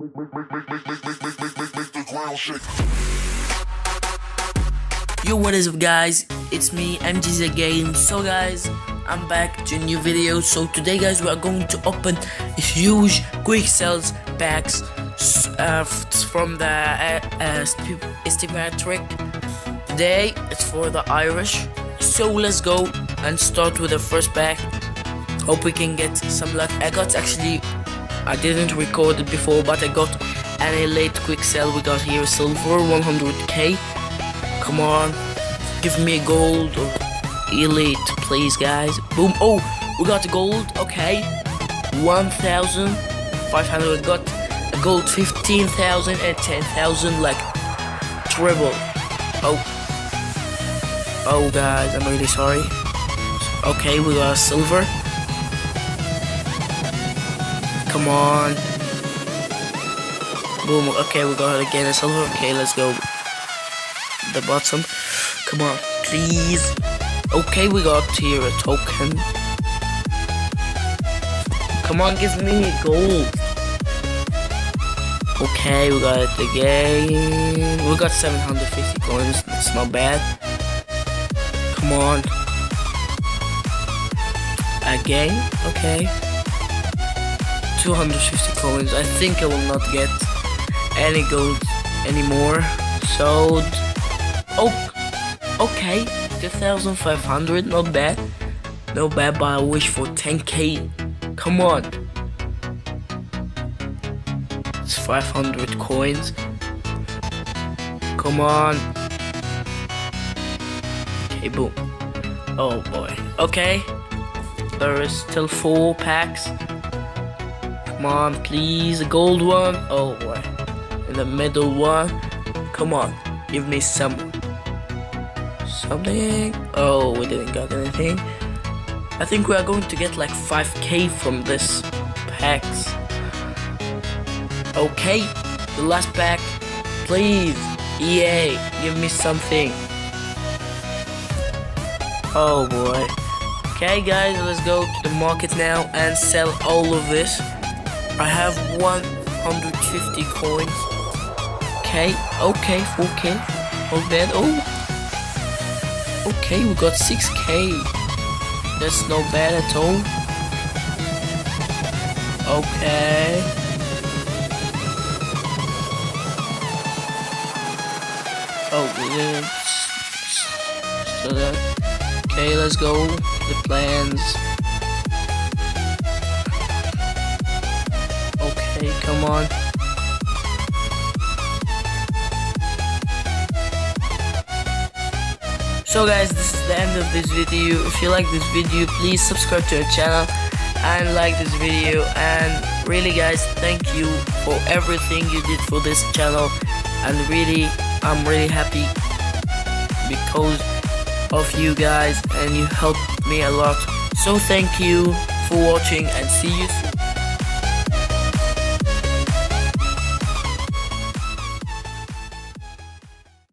Yo, what is up guys, it's me MGZ again. So guys, I'm back to a new video. So today guys, we are going to open a huge Quicksell packs from the St.Patrick. Today it's for the Irish. So let's go and start with the first pack. Hope we can get some luck. I didn't record it before, but I got an late Quicksell. We got here silver 100k. Come on, give me a gold or elite, please, guys. Boom! Oh, we got a gold. Okay, 1,500. Got a gold 15,000 and 10,000, like triple. Oh, guys, I'm really sorry. Okay, we got a silver. Come on. Boom. Okay, we got again a silver. Okay, let's go. The bottom. Come on, please. Okay, we got here a token. Come on, give me gold. Okay, we got it again. We got 750 coins. That's not bad. Come on. Again. Okay. 250 coins. I think I will not get any gold anymore. So, okay, 2,500, not bad, but I wish for 10k. Come on, it's 500 coins. Come on. Okay, boom. Oh boy. Okay, there is still 4 packs. Come on, please, a gold one. Oh boy, in the middle one. Come on, give me something. Oh, we didn't got anything. I think we are going to get like 5k from this packs. Okay, the last pack, please. EA, give me something. Oh boy. Okay guys, let's go to the market now and sell all of this. I have 150 coins. Okay, 4k. Not bad. Oh, okay, we got 6k. That's not bad at all. Okay. Oh, we didn't. So that. Okay, let's go. The plans. Okay, come on. So guys, this is the end of this video. If you like this video, please subscribe to our channel and like this video. And really guys, thank you for everything you did for this channel. And really, I'm really happy because of you guys, and you helped me a lot. So thank you for watching and see you soon.